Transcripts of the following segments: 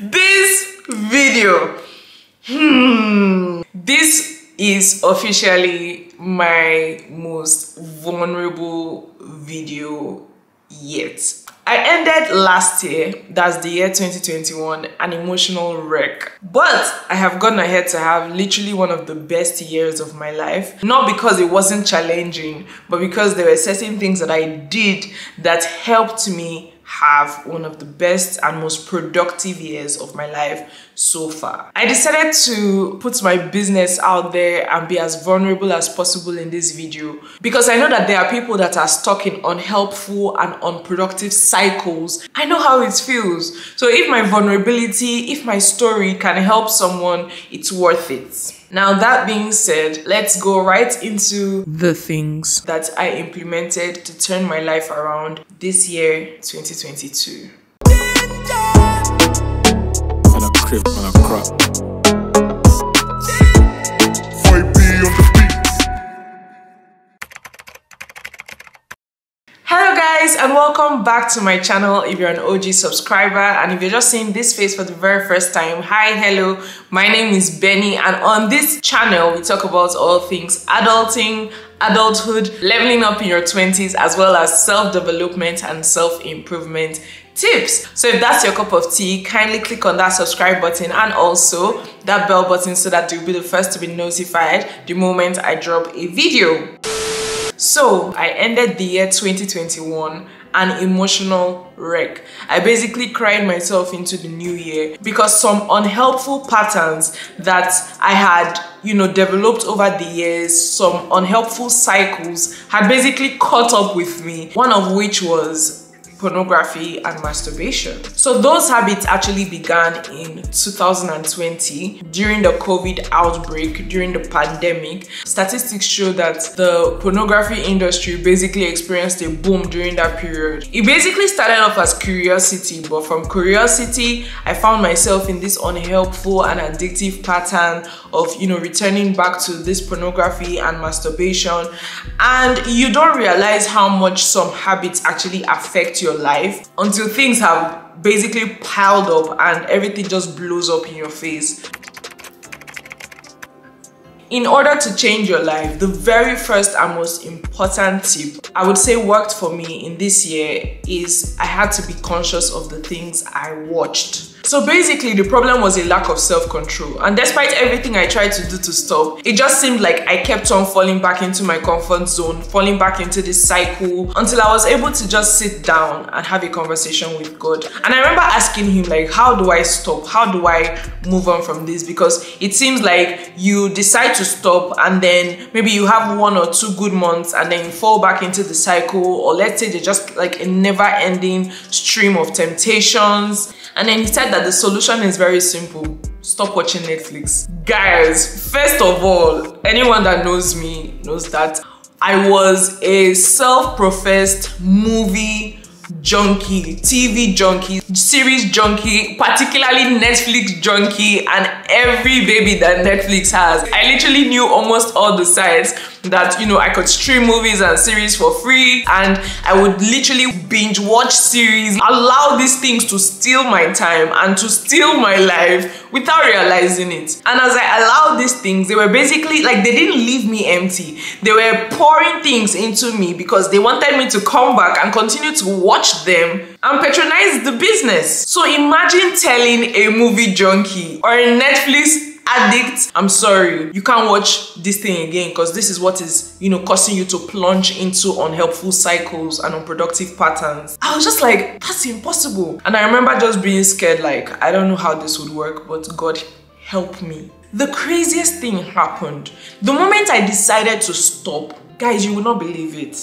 This video, this is officially my most vulnerable video yet. I ended last year, that's the year 2021, an emotional wreck. But I have gone ahead to have literally one of the best years of my life. Not because it wasn't challenging, but because there were certain things that I did that helped me have one of the best and most productive years of my life so far. I decided to put my business out there and be as vulnerable as possible in this video because I know that there are people that are stuck in unhelpful and unproductive cycles. I know how it feels. So if my vulnerability, if my story can help someone, it's worth it. Now that being said, let's go right into the things that I implemented to turn my life around this year, 2022. Hello guys and welcome back to my channel if you're an OG subscriber, and if you're just seeing this face for the very first time, hi, hello, my name is Benny, and on this channel we talk about all things adulting, adulthood, leveling up in your 20s, as well as self-development and self-improvement tips. So if that's your cup of tea, kindly click on that subscribe button and also that bell button so that you'll be the first to be notified the moment I drop a video. So I ended the year 2021 an emotional wreck. I basically cried myself into the new year because some unhelpful patterns that I had, developed over the years, some unhelpful cycles had basically caught up with me, one of which was pornography and masturbation. So those habits actually began in 2020 during the COVID outbreak, during the pandemic. Statistics show that the pornography industry basically experienced a boom during that period. It basically started off as curiosity, but from curiosity, I found myself in this unhelpful and addictive pattern of, returning back to this pornography and masturbation. And you don't realize how much some habits actually affect your life until things have basically piled up and everything just blows up in your face. In order to change your life, the very first and most important tip I would say worked for me in this year is I had to be conscious of the things I watched. So basically the problem was a lack of self-control, and despite everything I tried to do to stop, it just seemed like I kept on falling back into my comfort zone, falling back into this cycle until I was able to just sit down and have a conversation with God. And I remember asking him, like, how do I stop? How do I move on from this? Because it seems like you decide to stop and then maybe you have 1 or 2 good months and then you fall back into the cycle, or let's say they're just like a never-ending stream of temptations. And then he said that the solution is very simple. Stop watching Netflix. Guys, first of all, anyone that knows me knows that I was a self-professed movie junkie, TV junkie, series junkie, particularly Netflix junkie, and every baby that Netflix has. I literally knew almost all the sites that I could stream movies and series for free, and I would literally binge watch series, allow these things to steal my time and to steal my life without realizing it. And as I allowed these things, they were basically like, they didn't leave me empty. They were pouring things into me because they wanted me to come back and continue to watch them and patronize the business. So imagine telling a movie junkie or a Netflix addict, I'm sorry, you can't watch this thing again because this is what is, causing you to plunge into unhelpful cycles and unproductive patterns. I was just like, that's impossible. And I remember just being scared, like, I don't know how this would work, but God help me. The craziest thing happened. The moment I decided to stop, guys, you will not believe it.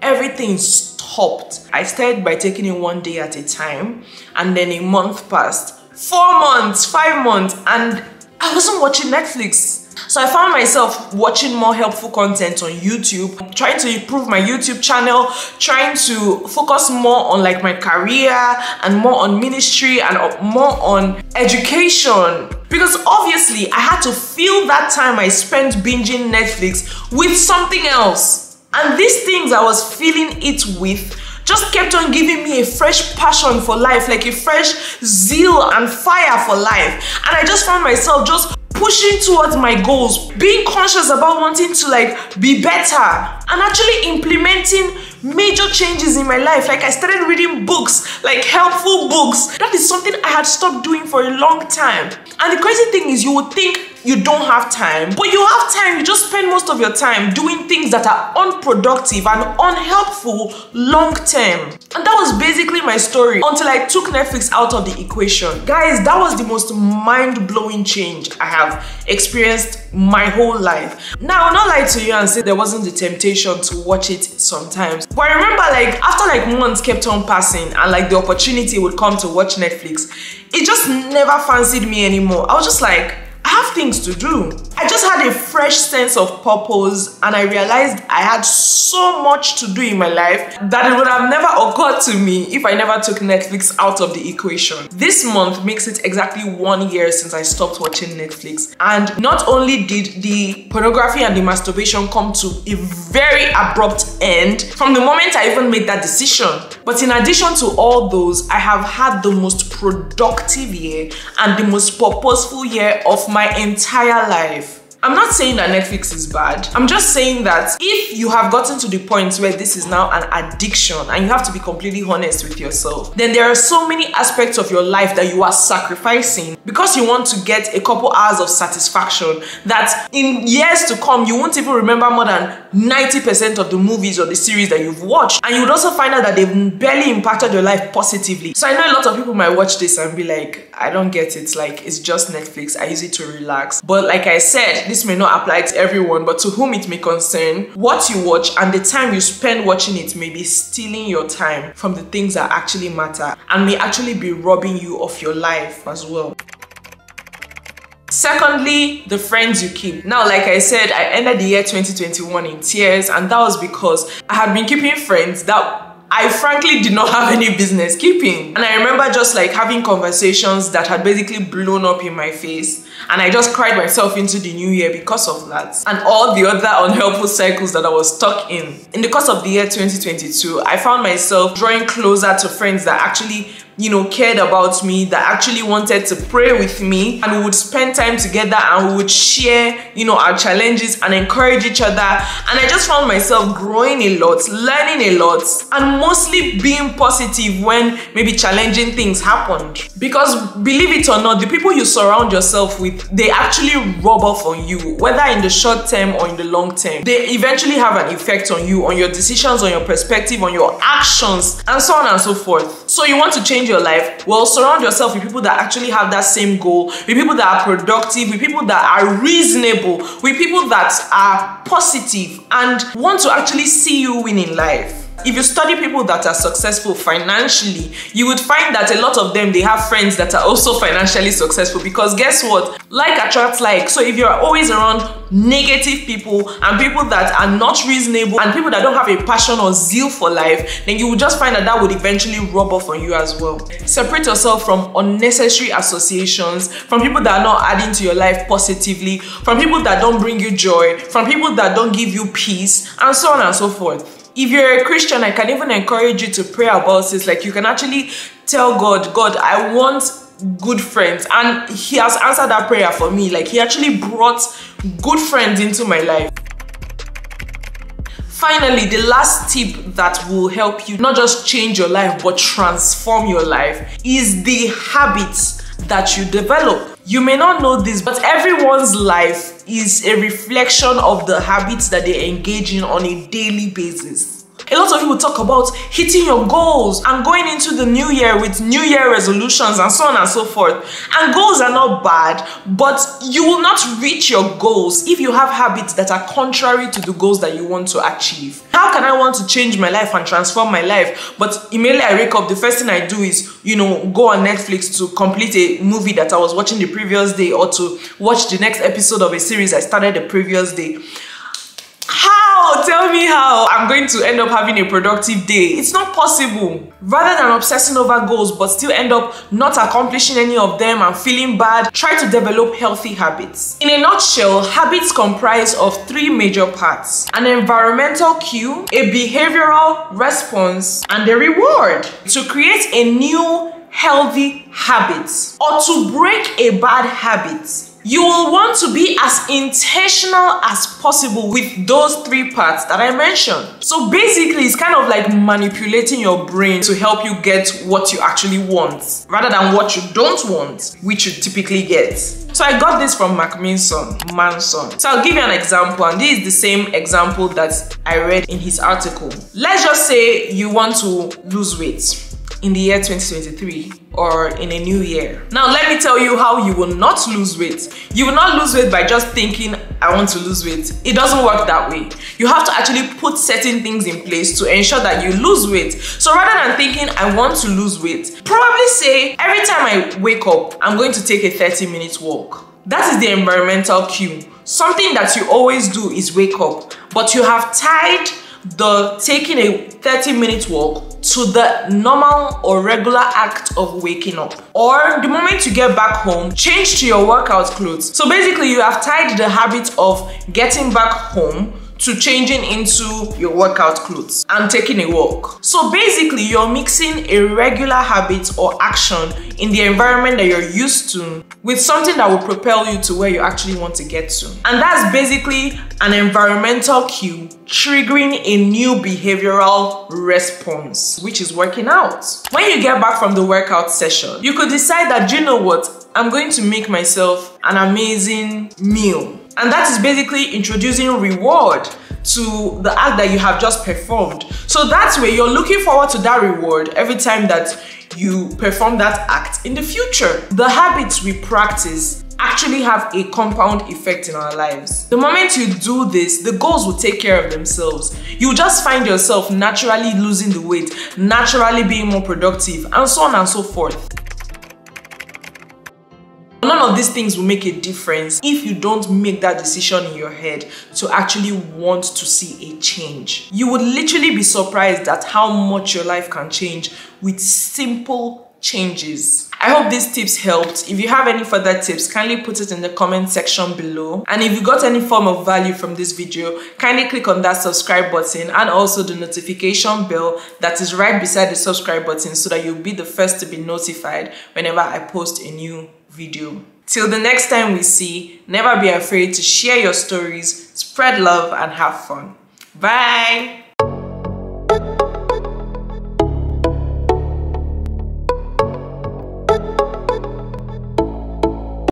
Everything stopped. I started by taking it 1 day at a time, and then a month passed, 4 months, 5 months, and I wasn't watching Netflix. So I found myself watching more helpful content on YouTube, trying to improve my YouTube channel, trying to focus more on like my career and more on ministry and more on education. Because obviously I had to fill that time I spent binging Netflix with something else. And these things I was filling it with just kept on giving me a fresh passion for life, like a fresh zeal and fire for life. And I just found myself just pushing towards my goals, being conscious about wanting to like be better, and actually implementing major changes in my life. Like I started reading books, like helpful books. That is something I had stopped doing for a long time. And the crazy thing is, you would think you don't have time, but you have time. You just spend most of your time doing things that are unproductive and unhelpful long term. And that was basically my story until I took Netflix out of the equation. Guys, that was the most mind-blowing change I have experienced my whole life. Now, I'll not lie to you and say there wasn't the temptation to watch it sometimes. But I remember, like, after like months kept on passing and like the opportunity would come to watch Netflix, it just never fancied me anymore. I was just like, I have things to do. I just had a fresh sense of purpose, and I realized I had so much to do in my life that it would have never occurred to me if I never took Netflix out of the equation. This month makes it exactly 1 year since I stopped watching Netflix. And not only did the pornography and the masturbation come to a very abrupt end from the moment I even made that decision, but in addition to all those, I have had the most productive year and the most purposeful year of my entire life. I'm not saying that Netflix is bad. I'm just saying that if you have gotten to the point where this is now an addiction and you have to be completely honest with yourself, then there are so many aspects of your life that you are sacrificing because you want to get a couple hours of satisfaction that in years to come, you won't even remember more than 90% of the movies or the series that you've watched. And you would also find out that they've barely impacted your life positively. So I know a lot of people might watch this and be like, I don't get it. Like, it's just Netflix. I use it to relax. But like I said, this may not apply to everyone, but to whom it may concern, what you watch and the time you spend watching it may be stealing your time from the things that actually matter and may actually be robbing you of your life as well. Secondly, the friends you keep. Now, like I said, I ended the year 2021 in tears, and that was because I had been keeping friends that I frankly did not have any business keeping. And I remember just like having conversations that had basically blown up in my face, and I just cried myself into the new year because of that and all the other unhelpful cycles that I was stuck in. In the course of the year 2022, I found myself drawing closer to friends that actually cared about me, that actually wanted to pray with me, and we would spend time together and we would share, our challenges and encourage each other. And I just found myself growing a lot, learning a lot, and mostly being positive when maybe challenging things happened. Because believe it or not, the people you surround yourself with, they actually rub off on you, whether in the short term or in the long term. They eventually have an effect on you, on your decisions, on your perspective, on your actions, and so on and so forth. So you want to change your life? Well, surround yourself with people that actually have that same goal, with people that are productive, with people that are reasonable, with people that are positive and want to actually see you win in life. If you study people that are successful financially, you would find that a lot of them, they have friends that are also financially successful, because guess what? Like attracts like. So if you're always around negative people and people that are not reasonable and people that don't have a passion or zeal for life, then you will just find that that would eventually rub off on you as well. Separate yourself from unnecessary associations, from people that are not adding to your life positively, from people that don't bring you joy, from people that don't give you peace, and so on and so forth. If you're a Christian, I can even encourage you to pray about this. Like, you can actually tell God, I want good friends. And He has answered that prayer for me. Like, He actually brought good friends into my life. Finally, the last tip that will help you not just change your life, but transform your life is the habits that you develop. You may not know this, but everyone's life is a reflection of the habits that they engage in on a daily basis. A lot of people talk about hitting your goals and going into the new year with New Year resolutions and so on and so forth. And goals are not bad, but you will not reach your goals if you have habits that are contrary to the goals that you want to achieve. How can I want to change my life and transform my life, but immediately I wake up, the first thing I do is, go on Netflix to complete a movie that I was watching the previous day, or to watch the next episode of a series I started the previous day? How Oh, tell me how I'm going to end up having a productive day. It's not possible. Rather than obsessing over goals but still end up not accomplishing any of them and feeling bad, try to develop healthy habits. In a nutshell, habits comprise of 3 major parts: an environmental cue, a behavioral response, and a reward. To create a new healthy habit or to break a bad habit, you will want to be as intentional as possible with those 3 parts that I mentioned. So basically, it's kind of like manipulating your brain to help you get what you actually want, rather than what you don't want, which you typically get. So I got this from Manson. So I'll give you an example, and this is the same example that I read in his article. Let's just say you want to lose weight in the year 2023 or in a new year. Now let me tell you how you will not lose weight. You will not lose weight by just thinking, I want to lose weight. It doesn't work that way. You have to actually put certain things in place to ensure that you lose weight. So rather than thinking, I want to lose weight, probably say, every time I wake up, I'm going to take a 30-minute walk. That is the environmental cue. Something that you always do is wake up, but you have tied the taking a 30-minute walk to the normal or regular act of waking up. Or the moment you get back home, change to your workout clothes. So basically, you have tied the habit of getting back home to changing into your workout clothes and taking a walk. So basically, you're mixing a regular habit or action in the environment that you're used to with something that will propel you to where you actually want to get to. And that's basically an environmental cue triggering a new behavioral response, which is working out. When you get back from the workout session, you could decide that, you know what, I'm going to make myself an amazing meal. And that is basically introducing reward to the act that you have just performed. So that way, you're looking forward to that reward every time that you perform that act in the future. The habits we practice actually have a compound effect in our lives. The moment you do this, the goals will take care of themselves. You just find yourself naturally losing the weight, naturally being more productive, and so on and so forth. None of these things will make a difference if you don't make that decision in your head to actually want to see a change. You would literally be surprised at how much your life can change with simple changes. I hope these tips helped. If you have any further tips, kindly put it in the comment section below. And if you got any form of value from this video, kindly click on that subscribe button and also the notification bell that is right beside the subscribe button so that you'll be the first to be notified whenever I post a new video. Till the next time we see, never be afraid to share your stories, spread love, and have fun. Bye!